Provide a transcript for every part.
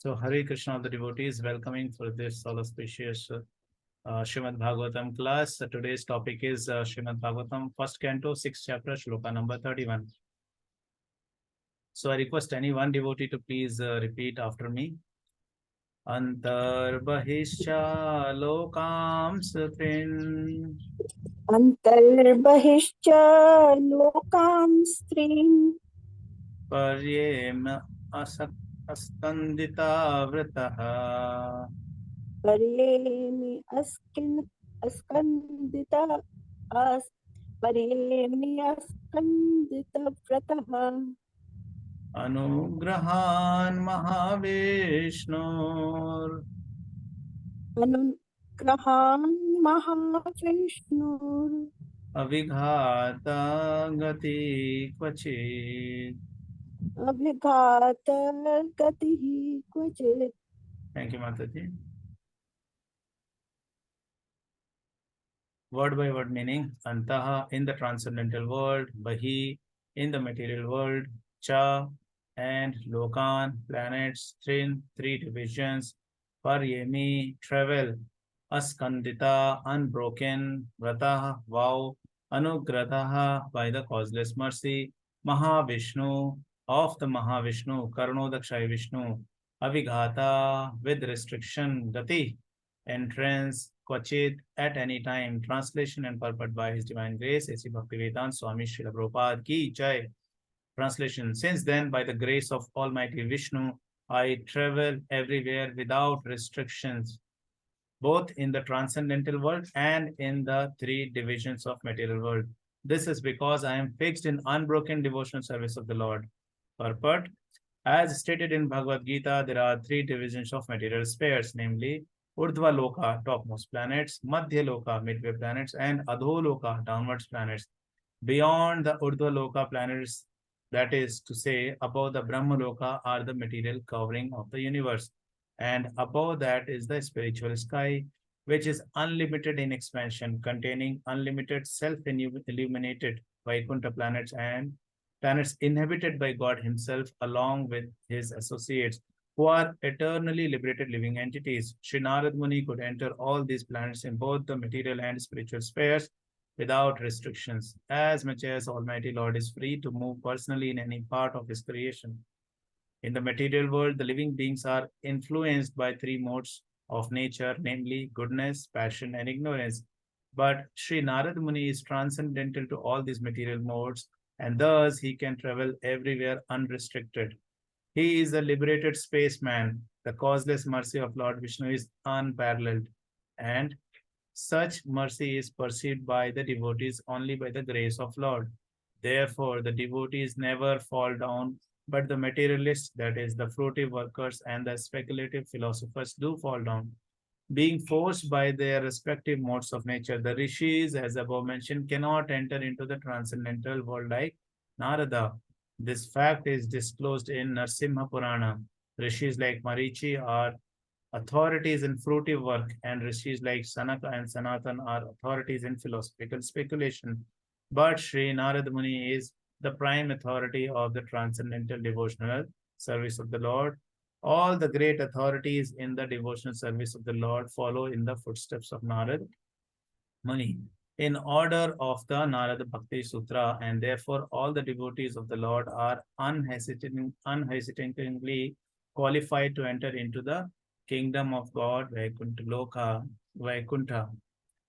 So Hare Krishna, all the devotees, welcoming for this all auspicious Srimad Bhagavatam class. Today's topic is Srimad Bhagavatam, first canto, 6th chapter, shloka number 31. So I request any one devotee to please repeat after me. Antar bahiścha lokāṁs trīn antar bahiś lokāṁs trīn paryemy askandita-vrataḥ paryemi askandita-vrataḥ anugrahān mahā-viṣṇor anugrahān mahā-viṣṇor avighāta-gatiḥ kvacit. avighāta-gatiḥ kvacit. Thank you, Mataji. Word by word meaning: antaḥ in the transcendental world, bahiḥ in the material world, cha and lokān planets, trīn three divisions, paryemi travel, askandita unbroken, vrataḥ vow, anugrahāt by the causeless mercy, mahā-viṣṇu of the mahā-viṣṇu, Kāraṇodakaśāyī Viṣṇu, avighāta with restriction, gatiḥ entrance, kvacit at any time. Translation and purport by His Divine Grace, A.C. Bhaktivedanta Swami Srila Prabhupada Ki Jai. Translation: Since then, by the grace of Almighty Vishnu, I travel everywhere without restrictions, both in the transcendental world and in the three divisions of material world. This is because I am fixed in unbroken devotional service of the Lord. Purport: as stated in Bhagavad Gita, there are three divisions of material spheres, namely Urdhva Loka, topmost planets, Madhya Loka, midway planets, and Adho Loka, downwards planets. Beyond the Urdhva Loka planets, that is to say, above the Brahma Loka, are the material covering of the universe. And above that is the spiritual sky, which is unlimited in expansion, containing unlimited self-illuminated Vaikuntha planets and planets inhabited by God Himself, along with His associates, who are eternally liberated living entities. Sri Narad Muni could enter all these planets in both the material and spiritual spheres without restrictions, as much as Almighty Lord is free to move personally in any part of His creation. In the material world, the living beings are influenced by three modes of nature, namely goodness, passion, and ignorance. But Sri Narad Muni is transcendental to all these material modes, and thus he can travel everywhere unrestricted. He is a liberated spaceman. The causeless mercy of Lord Vishnu is unparalleled, and such mercy is perceived by the devotees only by the grace of Lord. Therefore, the devotees never fall down, but the materialists, that is, the fruitive workers and the speculative philosophers, do fall down. Being forced by their respective modes of nature, the rishis, as above mentioned, cannot enter into the transcendental world like Narada. This fact is disclosed in Narsimha Purana. Rishis like Marichi are authorities in fruitive work, and rishis like Sanaka and Sanatan are authorities in philosophical speculation. But Sri Narad Muni is the prime authority of the transcendental devotional service of the Lord. All the great authorities in the devotional service of the Lord follow in the footsteps of Narad Muni in order of the Narada Bhakti Sutra, and therefore all the devotees of the Lord are unhesitatingly qualified to enter into the kingdom of God, Vaikuntha.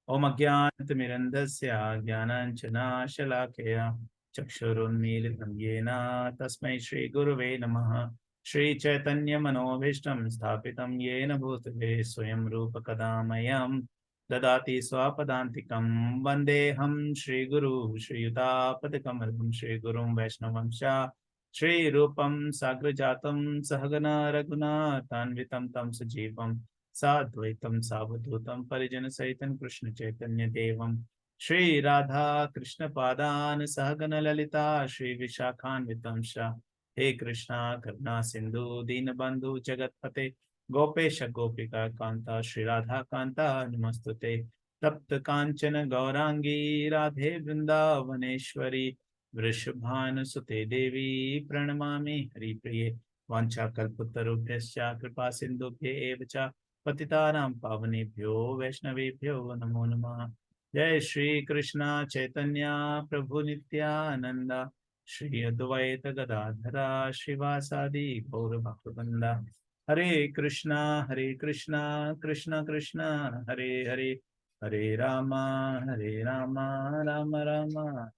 Om Ajnanamirandasya Jnananjana Shalakaya Chakshurunmilitam Yena Tasmai Shri Guruve Namaha. Shri Chaitanya Manobhishtam Sthapitam Yena Bhutale Swayam Rupa Kadamayam Dadati Swapadantikam Vandeham Shri Guru Shri Yutapatikamalam Shri Gurum Vaishnavamsha Shri Rupam Sagrajatam Sahagana Raguna Tanvitam Tam Sajivam Sadvaitam Savadutam Parijana Saitan Krishna Chaitanya Devam Shri Radha Krishna Padan Sahagana Lalita Shri Vishakhan Vitamsha. He Krishna Karna Sindhu Dinabandhu Jagatpate Gopesha Gopika Kanta Shri Radha Kanta Namastute Tapta Kanchana Gaurangi Radhe Vrindavaneshwari Vrishabhanu Sute Devi Pranamami Hari Priye Vancha kalpatarubhyascha kripa sindhubhye eva cha patitanam pavanebhyo vaishnavebhyo namo namah. Jai Shri Krishna Chaitanya Prabhu Nityananda Shri Advaita Gadadhara Srivasadi Gaura Bhaktivinoda. Hare Krishna Krishna Krishna Hare Hare Hare Rama Rama Rama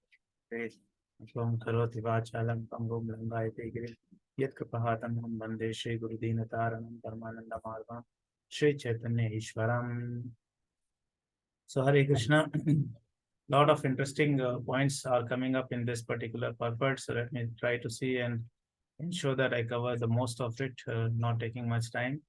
Hare Om Karoti Vachalam Pangum Langayate Giri Yat Kripahatam Bande Shri Gurudina Taranam Paramananda Marvam Shri Chaitanya Ishwaram. So Hare Krishna, lot of interesting points are coming up in this particular purport. So let me try to see and ensure that I cover the most of it, not taking much time.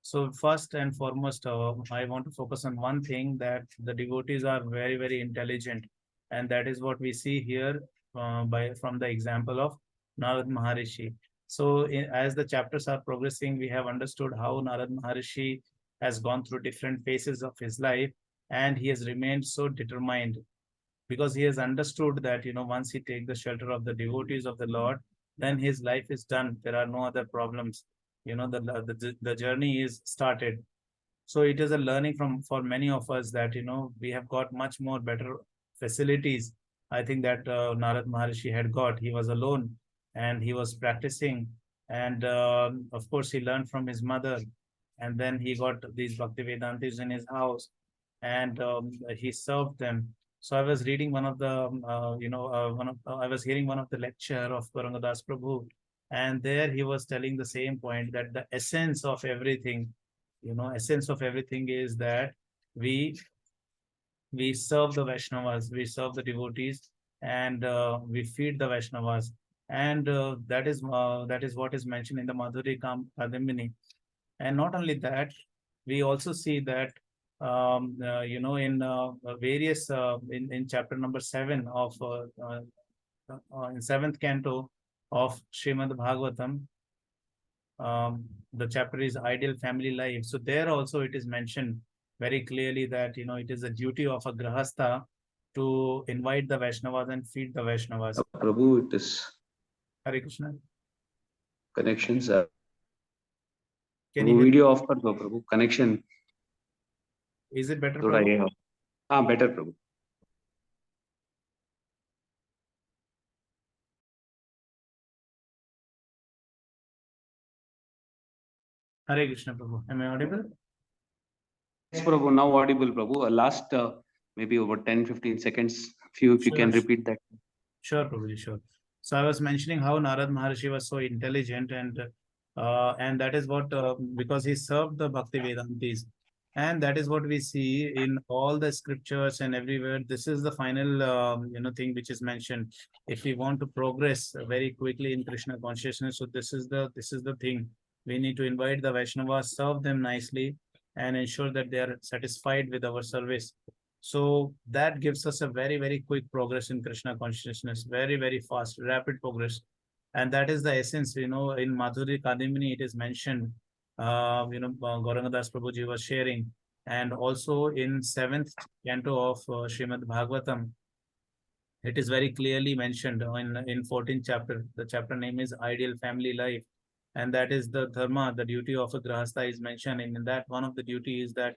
So first and foremost, I want to focus on one thing, that the devotees are very, very intelligent. And that is what we see here from the example of Narad Maharishi. So as the chapters are progressing, we have understood how Narad Maharishi has gone through different phases of his life, and he has remained so determined, because he has understood that, once he takes the shelter of the devotees of the Lord, then his life is done. There are no other problems. The journey is started. So it is a learning for many of us that, we have got much more better facilities. I think that Narad Maharishi had got. He was alone and he was practicing. And of course, he learned from his mother. And then he got these Bhakti Vedantis in his house, and he served them. So I was reading one of the, I was hearing one of the lecture of Kāraṇodakaśāyī Prabhu, and there he was telling the same point, that the essence of everything, is that we serve the Vaishnavas, we serve the devotees, and we feed the Vaishnavas, and that is what is mentioned in the Madhuri Kadambini. And not only that, we also see that in various in chapter number 7 of in 7th canto of Srimad Bhagavatam, the chapter is Ideal Family Life. So there also it is mentioned very clearly that it is a duty of a grahastha to invite the Vaishnavas and feed the Vaishnavas. Prabhu, it is Hare Krishna. Connections. Can you video off kar do, Prabhu? Connection. Is it better? Prabhu? Better, Prabhu. Hare Krishna, Prabhu. Am I audible? Yes, Prabhu. Now audible, Prabhu. Last maybe over 10-15 seconds. If you can repeat that. Sure, Prabhuji, sure. So I was mentioning how Narad Maharishi was so intelligent, and that is what, because he served the Bhakti Vedantis, and that is what we see in all the scriptures and everywhere. This is the final, thing which is mentioned. If we want to progress very quickly in Krishna consciousness, so this is the thing. We need to invite the Vaishnavas, serve them nicely, and ensure that they are satisfied with our service. So that gives us a very, very quick progress in Krishna consciousness, very, very fast, rapid progress. And that is the essence, in Madhuri Kadambini, it is mentioned, Kāraṇodakaśāyī Prabhuji was sharing. And also in 7th canto of Srimad Bhagavatam, it is very clearly mentioned in 14th chapter. The chapter name is Ideal Family Life. And that is the dharma, the duty of a grahastha is mentioned. And in that, one of the duty is that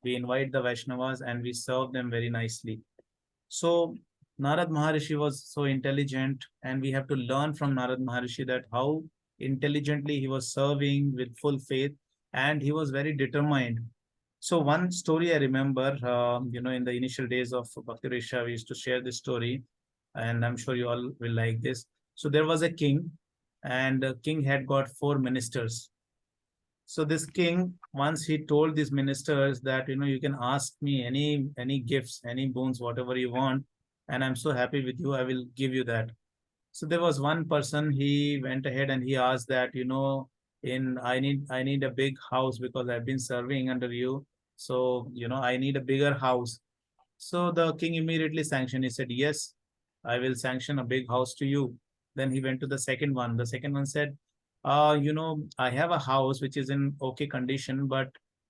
we invite the Vaishnavas and we serve them very nicely. So Narad Maharishi was so intelligent, and we have to learn from Narad Maharishi that how intelligently he was serving with full faith, and he was very determined. So one story I remember, in the initial days of Bhakti Risha, we used to share this story, and I'm sure you all will like this. So there was a king, and the king had got 4 ministers. So this king, once he told these ministers that, you can ask me any gifts, any boons, whatever you want, and I'm so happy with you, I will give you that. So there was one person, he went ahead and he asked that, I need a big house because I've been serving under you. So, I need a bigger house. So the king immediately sanctioned. He said, yes, I will sanction a big house to you. Then he went to the second one. The second one said, I have a house which is in okay condition, but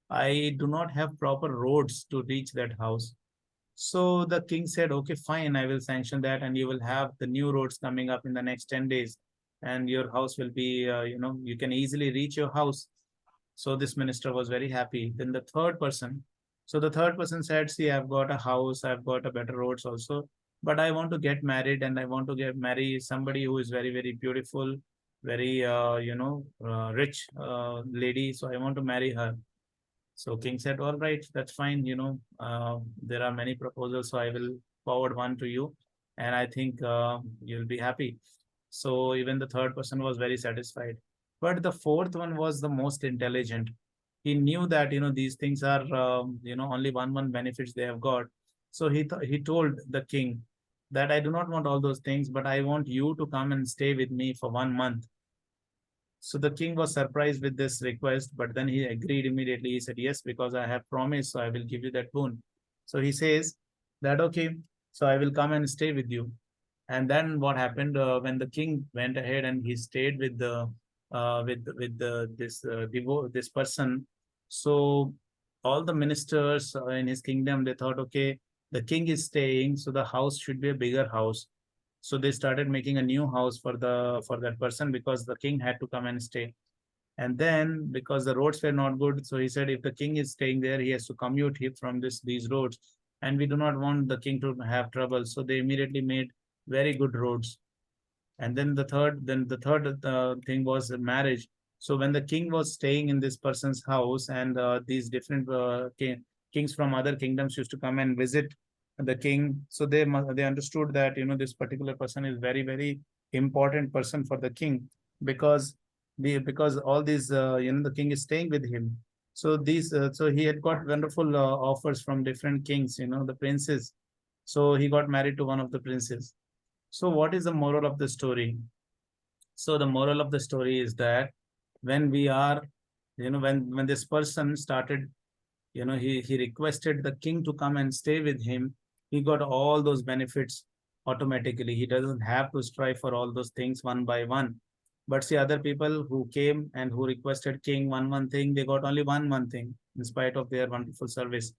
I do not have proper roads to reach that house. So the king said, okay, fine, I will sanction that, and you will have the new roads coming up in the next 10 days. and your house will be, you can easily reach your house. So this minister was very happy. Then the third person, so the third person said, see, I've got a house, I've got a better roads also, but I want to get married, and I want to marry somebody who is very, very beautiful, very, rich lady. So I want to marry her. So king said, all right, that's fine. There are many proposals, so I will forward one to you, and I think you'll be happy. So even the third person was very satisfied. But the fourth one was the most intelligent. He knew that, these things are, only one benefits they have got. So he told the king that I do not want all those things, but I want you to come and stay with me for 1 month. So the king was surprised with this request, but then he agreed immediately. He said, yes, because I have promised, so I will give you that boon. So he says that, okay, so I will come and stay with you. And then what happened when the king went ahead and he stayed with the this person. So all the ministers in his kingdom, they thought, okay, the king is staying, so the house should be a bigger house. So they started making a new house for that person, because the king had to come and stay. And then because the roads were not good, so he said, if the king is staying there, he has to commute here from these roads, and we do not want the king to have trouble. So they immediately made very good roads. And then the third thing was marriage. So when the king was staying in this person's house, and these different kings from other kingdoms used to come and visit the king, so they understood that, this particular person is very, very important person for the king, because all these, the king is staying with him. So so he had got wonderful offers from different kings, the princes. So he got married to one of the princes. So what is the moral of the story? So the moral of the story is that when we are, when this person started, he requested the king to come and stay with him, he got all those benefits automatically. He doesn't have to strive for all those things one by one. But see, other people who came and who requested king one thing, they got only one thing in spite of their wonderful service.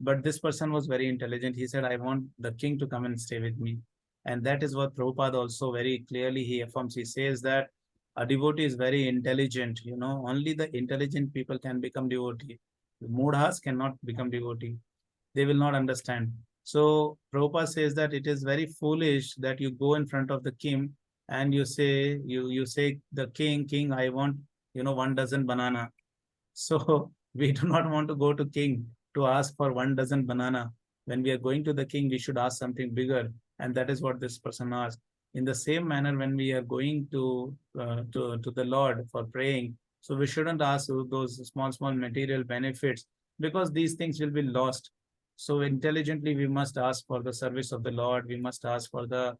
But this person was very intelligent. He said, I want the king to come and stay with me. And that is what Prabhupada also very clearly he affirms. He says that a devotee is very intelligent. Only the intelligent people can become devotee. The mudhas cannot become devotee. They will not understand. So Prabhupada says that it is very foolish that you go in front of the king and you say, you say the king, I want, 1 dozen banana. So we do not want to go to king to ask for 1 dozen banana. When we are going to the king, we should ask something bigger. And that is what this person asked. In the same manner, when we are going to the Lord for praying, so we shouldn't ask those small material benefits, because these things will be lost. So intelligently, we must ask for the service of the Lord. We must ask for the,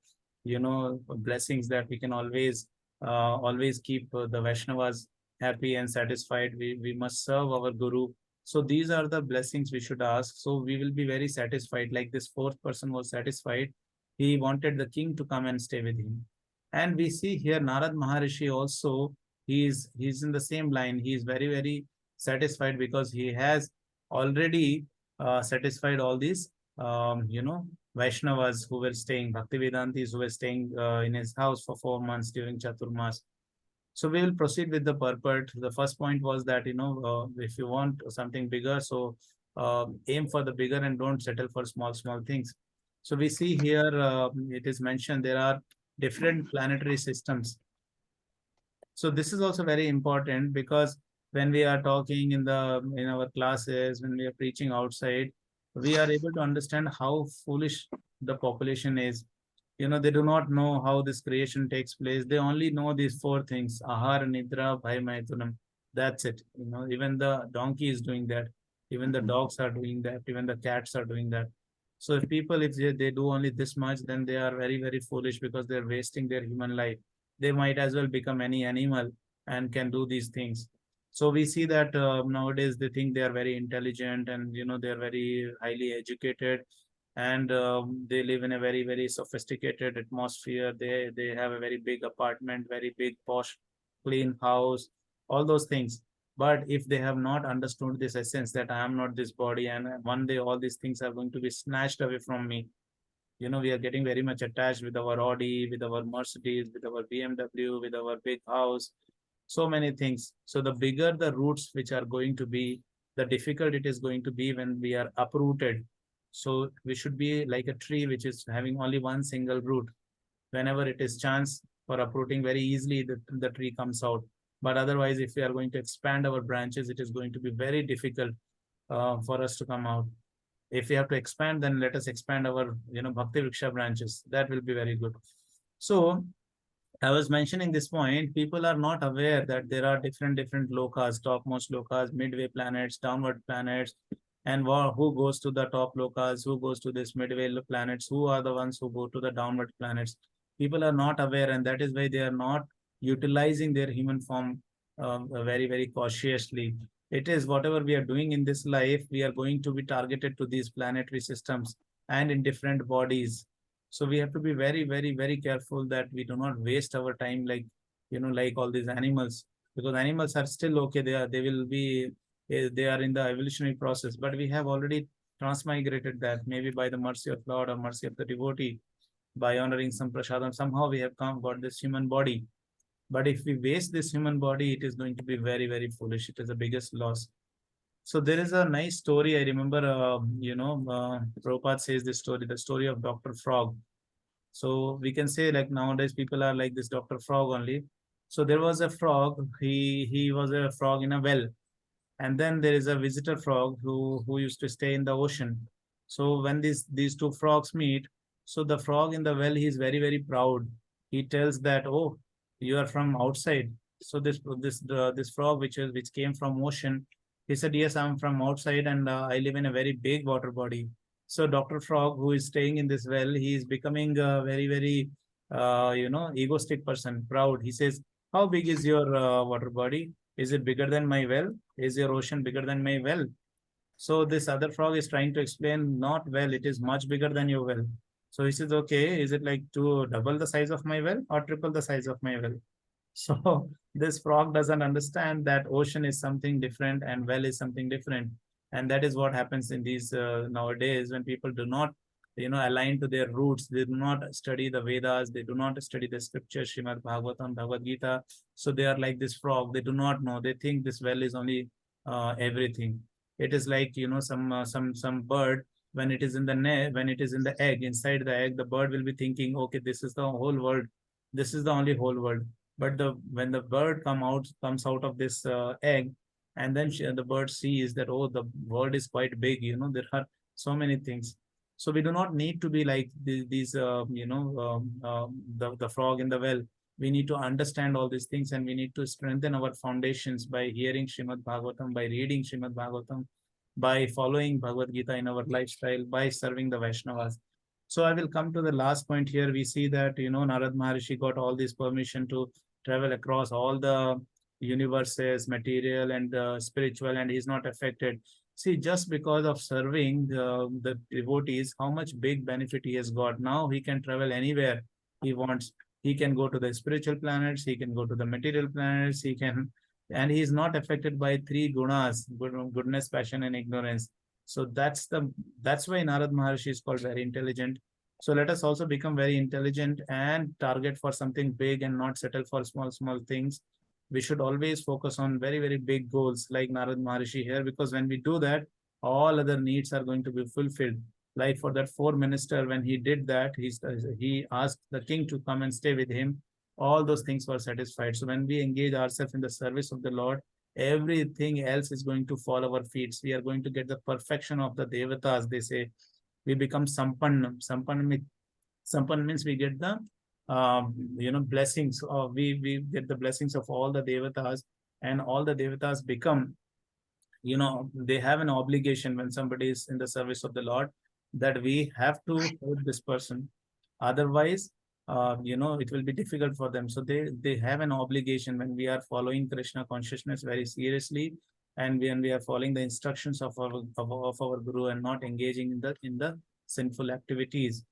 blessings that we can always keep the Vaishnavas happy and satisfied. We must serve our Guru. So these are the blessings we should ask. So we will be very satisfied. Like this fourth person was satisfied. He wanted the king to come and stay with him. And we see here Narad Maharishi also, he's in the same line. He is very, very satisfied, because he has already satisfied all these, Vaishnavas who were staying, Bhaktivedantis who were staying in his house for 4 months during Chaturmas. So we will proceed with the purport. The first point was that, if you want something bigger, so aim for the bigger and don't settle for small things. So we see here, it is mentioned there are different planetary systems. So this is also very important, because when we are talking in our classes, when we are preaching outside, we are able to understand how foolish the population is. They do not know how this creation takes place. They only know these 4 things: ahara, nidra, bhaya, maithunam. That's it. Even the donkey is doing that. Even the dogs are doing that. Even the cats are doing that. So if they do only this much, then they are very, very foolish, because they're wasting their human life. They might as well become any animal and can do these things. So we see that nowadays they think they are very intelligent, and they are very highly educated, and they live in a very, very sophisticated atmosphere. They have a very big apartment, very big posh clean house, all those things. But if they have not understood this essence, that I am not this body, and one day all these things are going to be snatched away from me, we are getting very much attached with our Audi, with our Mercedes, with our BMW, with our big house, so many things. So the bigger the roots which are going to be, the difficult it is going to be when we are uprooted. So we should be like a tree which is having only one single root. Whenever it is chance for uprooting, very easily the tree comes out. But otherwise, if we are going to expand our branches, it is going to be very difficult for us to come out. If we have to expand, then let us expand our Bhakti Vriksha branches. That will be very good. So I was mentioning this point, people are not aware that there are different lokās, topmost lokās, midway planets, downward planets, and who goes to the top lokās, who goes to this midway planets, who are the ones who go to the downward planets. People are not aware, and that is why they are not utilizing their human form very, very cautiously. It is whatever we are doing in this life, we are going to be targeted to these planetary systems and in different bodies. So we have to be very, very, very careful that we do not waste our time like, like all these animals, because animals are still okay. They are in the evolutionary process, but we have already transmigrated that, maybe by the mercy of Lord or mercy of the devotee, by honoring some prasadam. Somehow we have got this human body. But if we waste this human body, it is going to be very, very foolish. It is the biggest loss. So there is a nice story. I remember, Prabhupada says this story, the story of Dr. Frog. So we can say like nowadays people are like this Dr. Frog only. So there was a frog. He was a frog in a well, and then there is a visitor frog who used to stay in the ocean. So when these two frogs meet, so the frog in the well, he is very, very proud. He tells that, oh, you are from outside. So this frog which came from ocean, he said, yes, I'm from outside, and I live in a very big water body. So Dr. Frog, who is staying in this well, he is becoming a very, very egoistic person, proud. He says, how big is your water body? Is it bigger than my well? Is your ocean bigger than my well? So this other frog is trying to explain, not well, it is much bigger than your well. So he says, okay, is it like to double the size of my well or triple the size of my well? So this frog doesn't understand that ocean is something different and well is something different. And that is what happens in these nowadays, when people do not, align to their roots. They do not study the Vedas. They do not study the scriptures, Srimad Bhagavatam, Bhagavad Gita. So they are like this frog. They do not know. They think this well is only everything. It is like, some bird, when it is in the when it is in the egg, inside the egg, the bird will be thinking, okay, this is the whole world. This is the only whole world. But when the bird comes out of this egg, and then the bird sees that, oh, the world is quite big. There are so many things. So we do not need to be like these the frog in the well. We need to understand all these things, and we need to strengthen our foundations by hearing Srimad Bhagavatam, by reading Srimad Bhagavatam, by following Bhagavad Gita in our lifestyle, by serving the Vaishnavas. So I will come to the last point here. We see that, Narad Maharishi got all this permission to travel across all the universes, material and spiritual, and he's not affected. See, just because of serving the devotees, how much big benefit he has got. Now he can travel anywhere he wants. He can go to the spiritual planets, he can go to the material planets, and he is not affected by three gunas, goodness, passion, and ignorance. So that's why Narad Maharishi is called very intelligent. So let us also become very intelligent and target for something big and not settle for small things. We should always focus on very, very big goals like Narad Maharishi here, because when we do that, all other needs are going to be fulfilled. Like for that foreign minister, when he did that, he asked the king to come and stay with him. All those things were satisfied. So when we engage ourselves in the service of the Lord, everything else is going to fall our feet. We are going to get the perfection of the devatas. They say we become sampanna. Sampanna means we get the blessings. We get the blessings of all the devatas, and all the devatas become, they have an obligation when somebody is in the service of the Lord, that we have to help this person. Otherwise, it will be difficult for them. So they have an obligation when we are following Krishna consciousness very seriously, and when we are following the instructions of our Guru and not engaging in the sinful activities.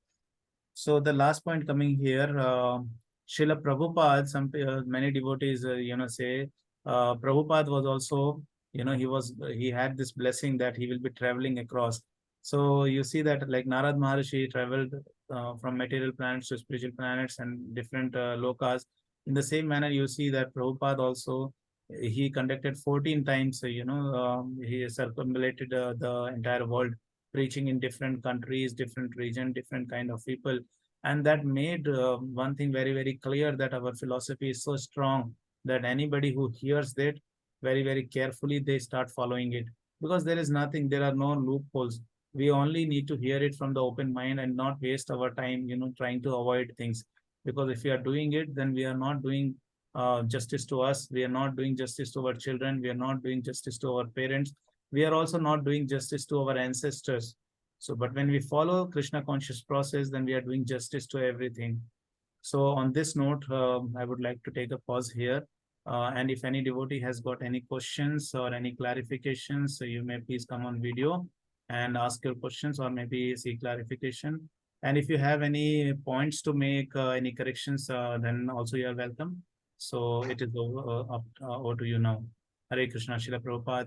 So the last point coming here, Srila Prabhupada, many devotees, say, Prabhupada was also, he had this blessing that he will be traveling across. So you see that like Narad Maharishi traveled from material planets to spiritual planets and different lokas. In the same manner, you see that Prabhupada also, he conducted 14 times, he circumambulated the entire world, preaching in different countries, different region, different kind of people. And that made one thing very, very clear, that our philosophy is so strong that anybody who hears that very, very carefully, they start following it. Because there is nothing, there are no loopholes. We only need to hear it from the open mind and not waste our time, trying to avoid things. Because if we are doing it, then we are not doing justice to us. We are not doing justice to our children. We are not doing justice to our parents. We are also not doing justice to our ancestors. So, but when we follow Krishna conscious process, then we are doing justice to everything. So on this note, I would like to take a pause here. And if any devotee has got any questions or any clarifications, so you may please come on video and ask your questions, or maybe seek clarification. And if you have any points to make, any corrections, then also you are welcome. So it is over to you now. Hare Krishna, Srila Prabhupada.